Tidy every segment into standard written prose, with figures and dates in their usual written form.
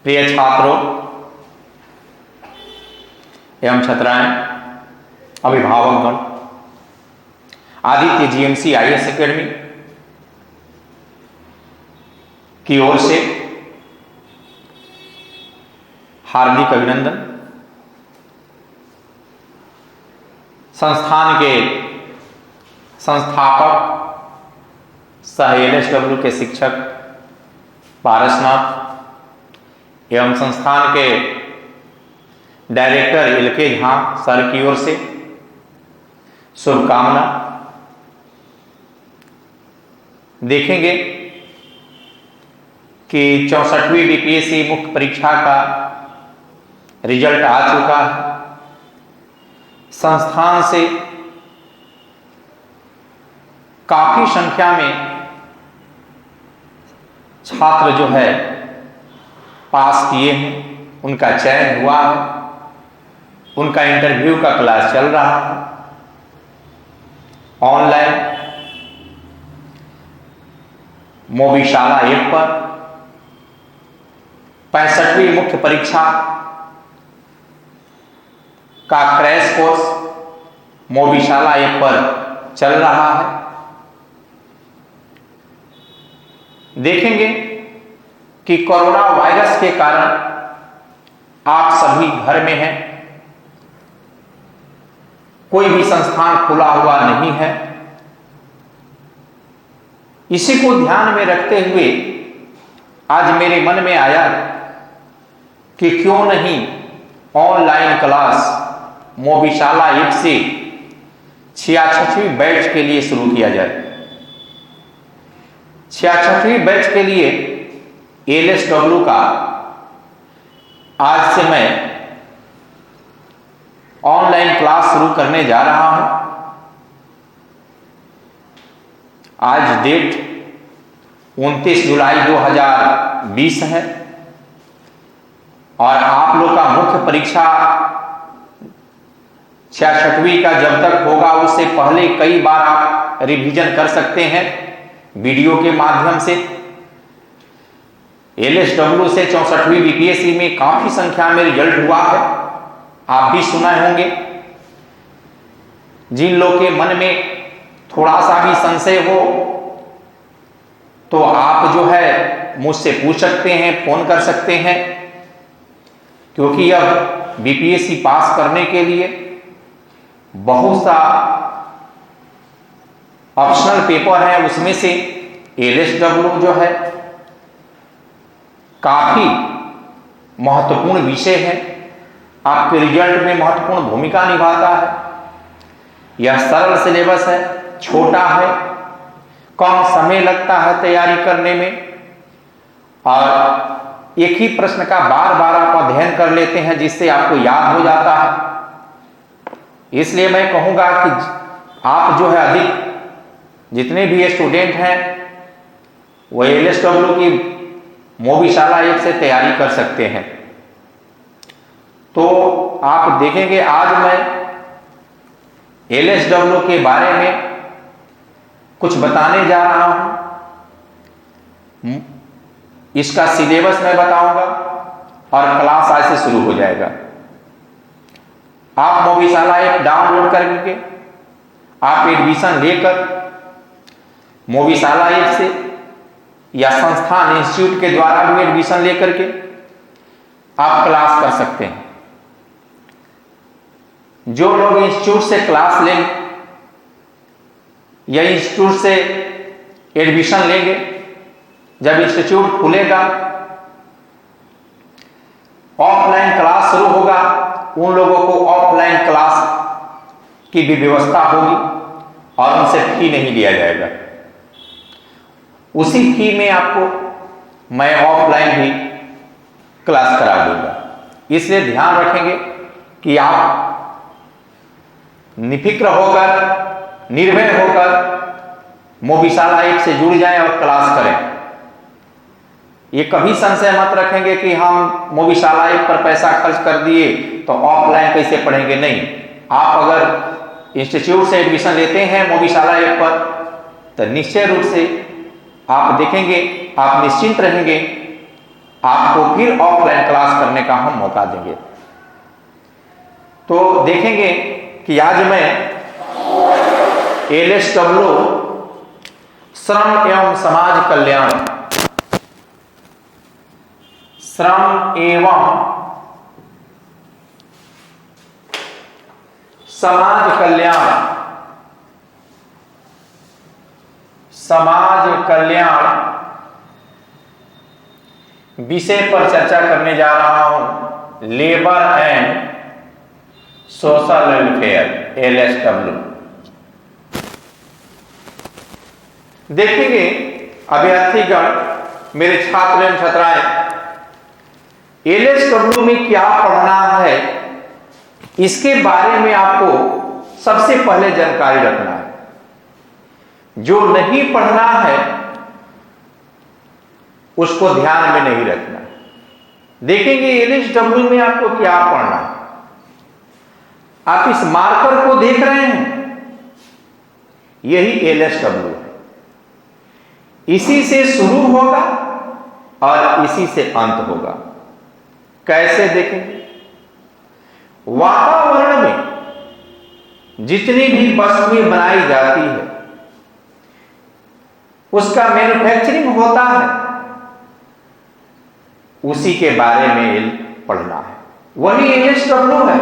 प्रिय छात्रों एवं छात्राएं, अभिभावकगण, आदित्य जीएमसी आईएएस एकेडमी की ओर से हार्दिक अभिनंदन। संस्थान के संस्थापक सह एलएसडब्ल्यू के शिक्षक पारसनाथ एवं संस्थान के डायरेक्टर एलके झा सर की ओर से शुभकामना। देखेंगे कि 64वीं बीपीएससी मुख्य परीक्षा का रिजल्ट आ चुका है। संस्थान से काफी संख्या में छात्र जो है पास किए हैं, उनका चयन हुआ है, उनका इंटरव्यू का क्लास चल रहा है ऑनलाइन मोबीशाला ऐप पर। 65वीं मुख्य परीक्षा का क्रैश कोर्स मोबीशाला ऐप पर चल रहा है। देखेंगे कि कोरोना वायरस के कारण आप सभी घर में हैं, कोई भी संस्थान खुला हुआ नहीं है। इसी को ध्यान में रखते हुए आज मेरे मन में आया कि क्यों नहीं ऑनलाइन क्लास मोबीशाला ऐप से 66वीं बैच के लिए शुरू किया जाए। 66वीं बैच के लिए एलएसडब्ल्यू का आज से मैं ऑनलाइन क्लास शुरू करने जा रहा हूं। आज डेट 29 जुलाई 2020 है और आप लोग का मुख्य परीक्षा 66वीं का जब तक होगा उससे पहले कई बार आप रिवीजन कर सकते हैं वीडियो के माध्यम से। एलएसडब्ल्यू से 64वीं बीपीएससी में काफी संख्या में रिजल्ट हुआ है, आप भी सुना होंगे। जिन लोग के मन में थोड़ा सा भी संशय हो तो आप जो है मुझसे पूछ सकते हैं, फोन कर सकते हैं, क्योंकि अब बीपीएससी पास करने के लिए बहुत सा ऑप्शनल पेपर है, उसमें से एलएसडब्ल्यू जो है काफी महत्वपूर्ण विषय है, आपके रिजल्ट में महत्वपूर्ण भूमिका निभाता है। यह सरल सिलेबस है, छोटा है, कम समय लगता है तैयारी करने में और एक ही प्रश्न का बार बार आप अध्ययन कर लेते हैं जिससे आपको याद हो जाता है। इसलिए मैं कहूंगा कि आप जो है अधिक जितने भी स्टूडेंट हैं वो एलएसडब्ल्यू की मोबीशाला ऐप से तैयारी कर सकते हैं। तो आप देखेंगे आज मैं एलएसडब्ल्यू के बारे में कुछ बताने जा रहा हूं। इसका सिलेबस मैं बताऊंगा और क्लास आज से शुरू हो जाएगा। आप मोबीशाला ऐप डाउनलोड करके आप एडमिशन लेकर मोबीशाला ऐप से या संस्थान इंस्टीट्यूट के द्वारा भी एडमिशन लेकर के आप क्लास कर सकते हैं। जो लोग इंस्टीट्यूट से क्लास लेंगे या इंस्टीट्यूट से एडमिशन लेंगे, जब इंस्टीट्यूट खुलेगा ऑफलाइन क्लास शुरू होगा, उन लोगों को ऑफलाइन क्लास की भी व्यवस्था होगी और उनसे फी नहीं लिया जाएगा। उसी फी में आपको मैं ऑफलाइन भी क्लास करा दूंगा। इसलिए ध्यान रखेंगे कि आप निफिक्र होकर, निर्भय होकर मोबीशाला ऐप से जुड़ जाएं और क्लास करें। ये कभी संशय मत रखेंगे कि हम मोबीशाला ऐप पर पैसा खर्च कर दिए तो ऑफलाइन कैसे पढ़ेंगे। नहीं, आप अगर इंस्टीट्यूट से एडमिशन लेते हैं मोबीशाला ऐप पर तो निश्चय रूप से आप देखेंगे, आप निश्चिंत रहेंगे, आपको फिर ऑफलाइन क्लास करने का हम मौका देंगे। तो देखेंगे कि आज मैं LSW श्रम एवं समाज कल्याण, श्रम एवं समाज कल्याण, समाज कल्याण विषय पर चर्चा करने जा रहा हूं। Labour and social welfare, LSW। देखेंगे अभ्यर्थीगण, मेरे छात्र एवं छात्राएं, LSW में क्या पढ़ना है, इसके बारे में आपको सबसे पहले जानकारी रखना है। जो नहीं पढ़ना है उसको ध्यान में नहीं रखना है। देखेंगे LSW में आपको क्या पढ़ना है। आप इस मार्कर को देख रहे हैं, यही LSW है। इसी से शुरू होगा और इसी से अंत होगा। कैसे देखेंगे? वातावरण में जितनी भी वस्तुएं बनाई जाती है उसका मैन्युफैक्चरिंग होता है, उसी के बारे में पढ़ना है। वही LSW है।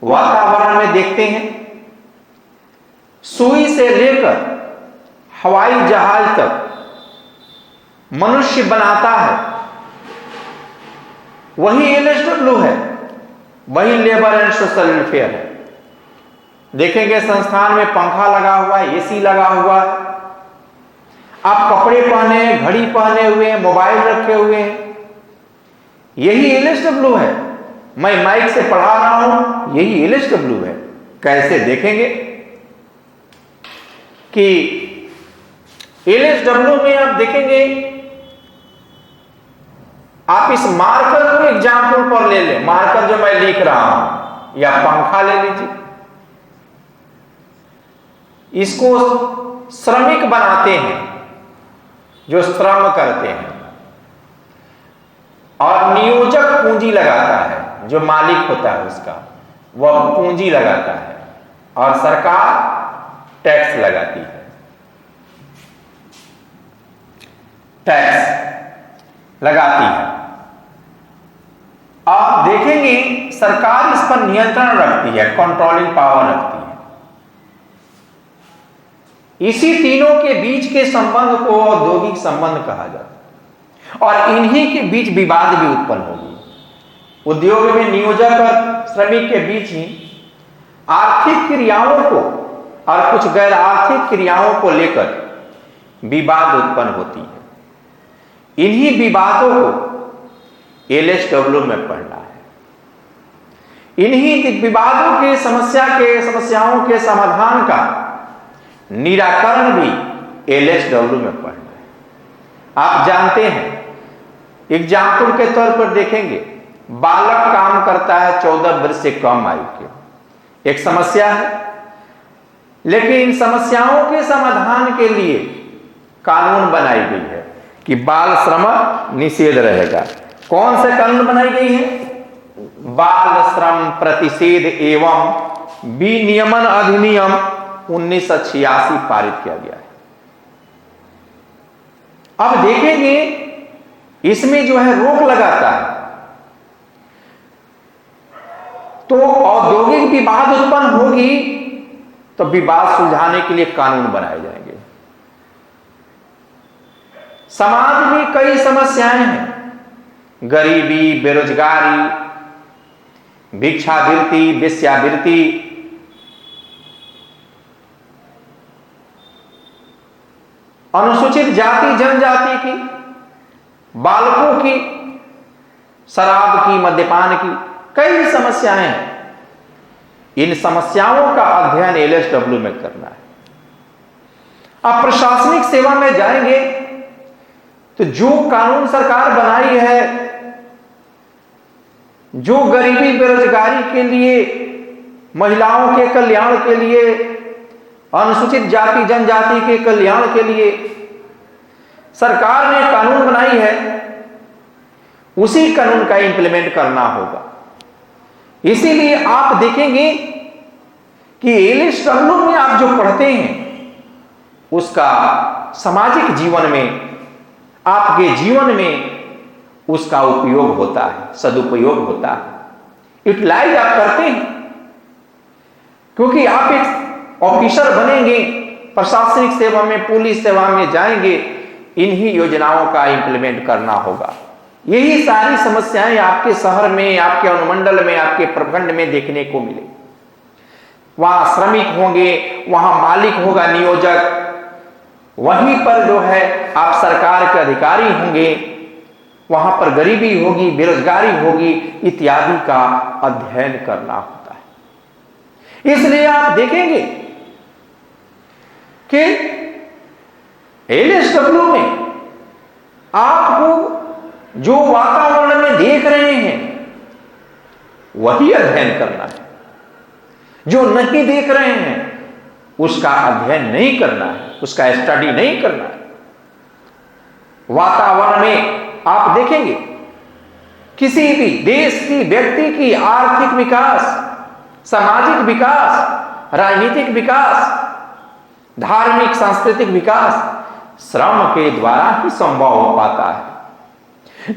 वातावरण में देखते हैं, सुई से लेकर हवाई जहाज तक मनुष्य बनाता है, वही LSW है। वही लेबर एंड सोशल वेलफेयर है। देखेंगे संस्थान में पंखा लगा हुआ है, AC लगा हुआ है, आप कपड़े पहने हैं, घड़ी पहने हुए हैं, मोबाइल रखे हुए हैं, यही LSW है। मैं माइक से पढ़ा रहा हूं, यही LSW है। कैसे देखेंगे कि LSW में आप देखेंगे, आप इस मार्कर को एग्जाम्पल पर ले लें। मार्कर जो मैं लिख रहा हूं, या पंखा ले लीजिए, इसको श्रमिक बनाते हैं जो श्रम करते हैं, और नियोजक पूंजी लगाता है, जो मालिक होता है उसका, वह पूंजी लगाता है, और सरकार टैक्स लगाती है। टैक्स लगाती है। आप देखेंगे सरकार इस पर नियंत्रण रखती है, कंट्रोलिंग पावर रखती है। इसी तीनों के बीच के संबंध को औद्योगिक संबंध कहा जाता है, और इन्हीं के बीच विवाद भी उत्पन्न होगी। उद्योग में नियोजक और श्रमिक के बीच ही आर्थिक क्रियाओं को और कुछ गैर आर्थिक क्रियाओं को लेकर विवाद उत्पन्न होती है। इन्हीं विवादों को LSW में पढ़ना है। इन्हीं विवादों के समस्याओं के समाधान का निराकरण भी LSW में पढ़ना है। आप जानते हैं, एग्जाम्पल के तौर पर देखेंगे, बालक काम करता है 14 वर्ष से कम आयु के, एक समस्या है। लेकिन इन समस्याओं के समाधान के लिए कानून बनाई गई है कि बाल श्रम निषेध रहेगा। कौन से कानून बनाई गई है? बाल श्रम प्रतिषेध एवं विनियमन अधिनियम 1986 पारित किया गया है। अब देखेंगे इसमें जो है रोक लगाता है, तो औद्योगिक विवाद उत्पन्न होगी तो विवाद सुलझाने के लिए कानून बनाए जाएंगे। समाज में कई समस्याएं हैं, गरीबी, बेरोजगारी, भिक्षावृत्ति, वेश्यावृत्ति, अनुसूचित जाति जनजाति की, बालकों की, शराब की, मद्यपान की, कई समस्याएं हैं। इन समस्याओं का अध्ययन LSW में करना है। आप प्रशासनिक सेवा में जाएंगे तो जो कानून सरकार बनाई है, जो गरीबी बेरोजगारी के लिए, महिलाओं के कल्याण के लिए, अनुसूचित जाति जनजाति के कल्याण के लिए सरकार ने कानून बनाई है, उसी कानून का इंप्लीमेंट करना होगा। इसीलिए आप देखेंगे कि एलएसडब्ल्यू में आप जो पढ़ते हैं उसका सामाजिक जीवन में, आपके जीवन में उसका उपयोग होता है, सदुपयोग होता है, यूटिलाइज आप करते हैं। क्योंकि आप एक ऑफिसर बनेंगे, प्रशासनिक सेवा में, पुलिस सेवा में जाएंगे, इन्हीं योजनाओं का इंप्लीमेंट करना होगा। यही सारी समस्याएं आपके शहर में, आपके अनुमंडल में, आपके प्रखंड में देखने को मिले। वहां श्रमिक होंगे, वहां मालिक होगा नियोजक, वहीं पर जो है आप सरकार के अधिकारी होंगे, वहां पर गरीबी होगी, बेरोजगारी होगी, इत्यादि का अध्ययन करना होता है। इसलिए आप देखेंगे कि एलएसडब्ल्यू में आपको जो वातावरण में देख रहे हैं वही अध्ययन करना है, जो नहीं देख रहे हैं उसका अध्ययन नहीं करना है, उसका स्टडी नहीं करना है। वातावरण में आप देखेंगे किसी भी देश की, व्यक्ति की आर्थिक विकास, सामाजिक विकास, राजनीतिक विकास, धार्मिक सांस्कृतिक विकास श्रम के द्वारा ही संभव हो पाता है।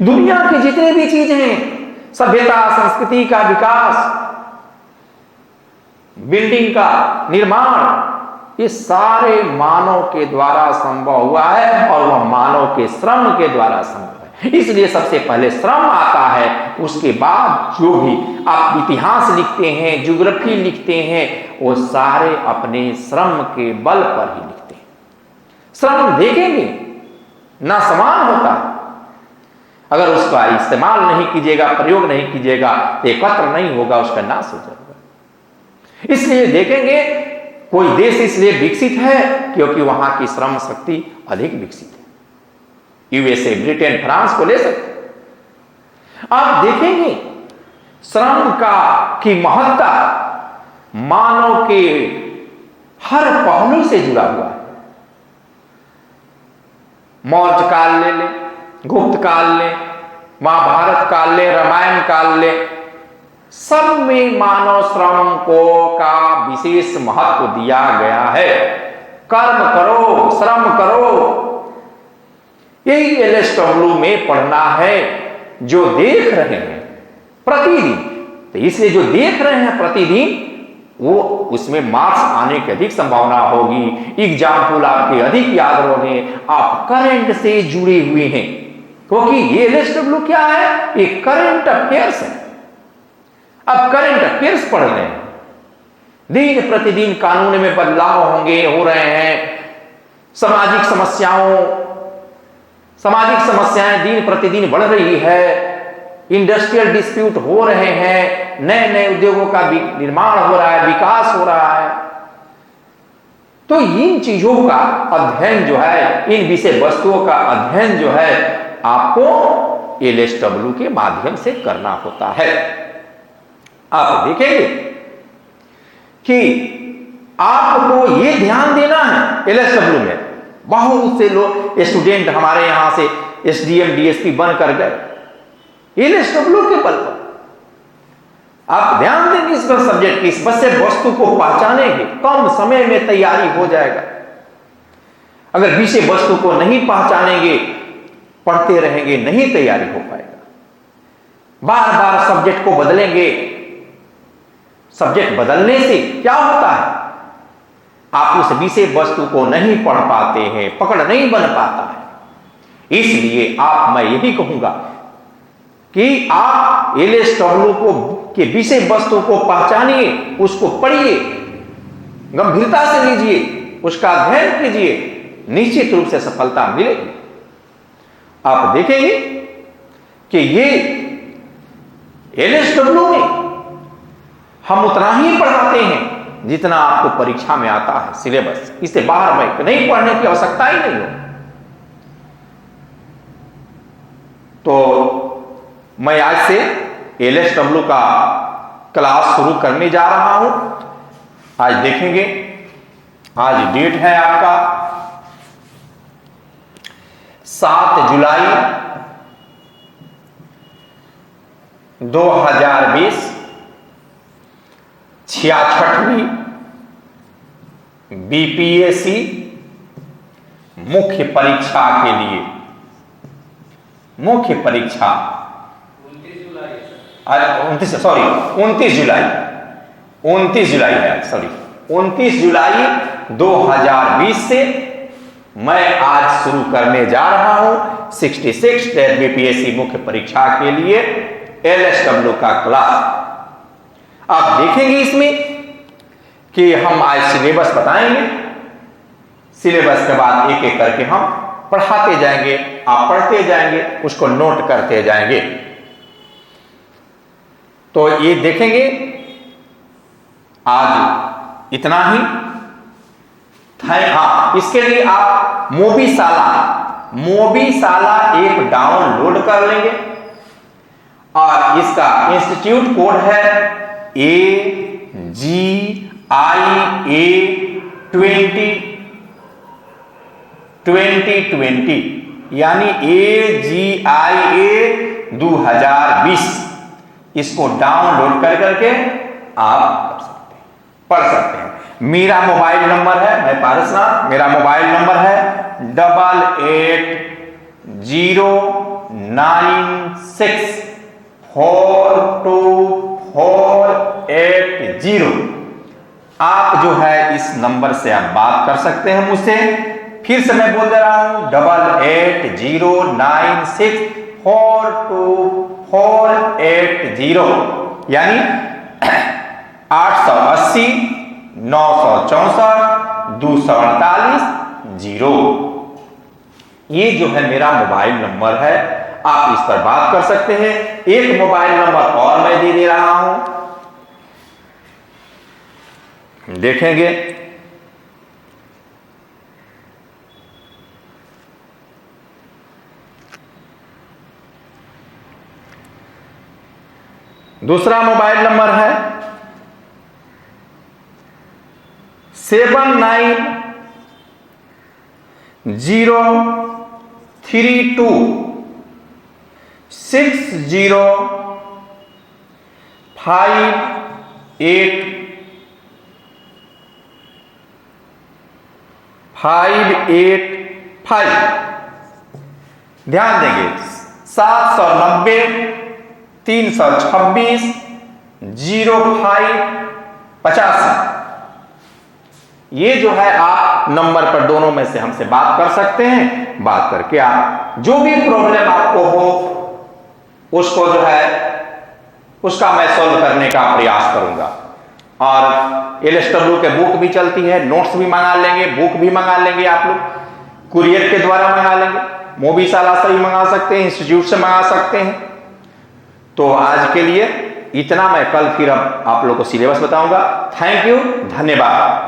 दुनिया की जितनी भी चीजें हैं, सभ्यता संस्कृति का विकास, बिल्डिंग का निर्माण, ये सारे मानव के द्वारा संभव हुआ है और वह मानव के श्रम के द्वारा संभव है। इसलिए सबसे पहले श्रम आता है, उसके बाद जो भी आप इतिहास लिखते हैं, ज्योग्राफी लिखते हैं, वो सारे अपने श्रम के बल पर ही लिखते हैं। श्रम देखेंगे ना समान होता है, अगर उसका इस्तेमाल नहीं कीजिएगा, प्रयोग नहीं कीजिएगा, एकत्र नहीं होगा, उसका नाश हो जाएगा। इसलिए देखेंगे कोई देश इसलिए विकसित है क्योंकि वहां की श्रम शक्ति अधिक विकसित है। यूएसए, ब्रिटेन, फ्रांस को ले सकते। आप देखेंगे श्रम की महत्ता मानव के हर पहलू से जुड़ा हुआ है। मौर्य काल ले ले, गुप्त काल ले, महाभारत काल ले, रामायण काल ले, सब में मानव श्रम का विशेष महत्व दिया गया है। कर्म करो, श्रम करो, यही एलएसडब्ल्यू में पढ़ना है। जो देख रहे हैं प्रतिदिन, तो इसलिए जो देख रहे हैं प्रतिदिन, वो उसमें मार्क्स आने की अधिक संभावना होगी, एग्जाम्पल आपके अधिक याद रहे, आप करंट से जुड़े हुए हैं। क्योंकि ये एलएसडब्ल्यू क्या है? ये करंट अफेयर्स है। अब करंट अफेयर्स पढ़ रहे हैं, दिन प्रतिदिन कानून में बदलाव होंगे, हो रहे हैं, सामाजिक समस्याएं दिन प्रतिदिन बढ़ रही है, इंडस्ट्रियल डिस्प्यूट हो रहे हैं, नए नए उद्योगों का निर्माण हो रहा है, विकास हो रहा है। तो इन चीजों का अध्ययन जो है, इन विषय वस्तुओं का अध्ययन जो है, आपको एलएसडब्ल्यू के माध्यम से करना होता है। आप देखेंगे कि आपको यह ध्यान देना है, एलएसडब्ल्यू में बहुत से लोग स्टूडेंट हमारे यहां से एसडीएम डीएसपी बन कर गए एलएसडब्ल्यू के बल पर। आप ध्यान देंगे इस सब्जेक्ट की, इस विषय वस्तु को पहचानेंगे, कम समय में तैयारी हो जाएगा। अगर विषय वस्तु को नहीं पहचानेंगे, पढ़ते रहेंगे, नहीं तैयारी हो पाएगा। बार बार सब्जेक्ट को बदलेंगे, सब्जेक्ट बदलने से क्या होता है? आप उस विषय वस्तु को नहीं पढ़ पाते हैं, पकड़ नहीं बन पाता है। इसलिए मैं यही कहूंगा कि आप एलएसडब्ल्यू के विषय वस्तु को पहचानिए, उसको पढ़िए, गंभीरता से लीजिए, उसका अध्ययन कीजिए, निश्चित रूप से सफलता मिलेगी। आप देखेंगे कि ये एलएसडब्ल्यू में हम उतना ही पढ़ाते हैं जितना आपको परीक्षा में आता है सिलेबस। इससे बाहर में नहीं पढ़ने की आवश्यकता ही नहीं हो। तो मैं आज से एलएसडब्ल्यू का क्लास शुरू करने जा रहा हूं। आज देखेंगे, आज डेट है आपका 7 जुलाई 2020 66वीं बीपीएससी मुख्य परीक्षा के लिए, मुख्य परीक्षा 29 जुलाई है, सॉरी 29 जुलाई 2020 से मैं आज शुरू करने जा रहा हूं 66 बीपीएससी मुख्य परीक्षा के लिए एलएसडब्ल्यू का क्लास। आप देखेंगे इसमें कि हम आज सिलेबस बताएंगे, सिलेबस के बाद एक एक करके हम पढ़ाते जाएंगे, आप पढ़ते जाएंगे, उसको नोट करते जाएंगे। तो ये देखेंगे आज इतना ही। हाँ, इसके लिए आप मोबीशाला ऐप डाउनलोड कर लेंगे और इसका इंस्टीट्यूट कोड है AGIA 2020 यानी AGIA 2020। इसको डाउनलोड कर करके आप पढ़ सकते हैं। मेरा मोबाइल नंबर है, मैं पारसनाथ, मेरा मोबाइल नंबर है 8809642480। आप जो है इस नंबर से आप बात कर सकते हैं मुझसे। फिर से मैं बोल दे रहा हूं 8809642480 यानी 880 964 248 0। ये जो है मेरा मोबाइल नंबर है, आप इस पर बात कर सकते हैं। एक मोबाइल नंबर और मैं दे रहा हूं, देखेंगे। दूसरा मोबाइल नंबर है 709-032-60585। ध्यान देंगे 790-326-0585। ये जो है आप नंबर पर दोनों में से हमसे बात कर सकते हैं। बात करके आप जो भी प्रॉब्लम आपको हो उसको जो है उसका मैं सॉल्व करने का प्रयास करूंगा। और एलएसडब्ल्यू के बुक भी चलती है, नोट्स भी मंगा लेंगे, बुक भी मंगा लेंगे, आप लोग कुरियर के द्वारा मंगा लेंगे, मोबीशाला से भी मंगा सकते हैं, इंस्टीट्यूट से मंगा सकते हैं। तो आज के लिए इतना, मैं कल फिर अब आप लोग को सिलेबस बताऊंगा। थैंक यू, धन्यवाद।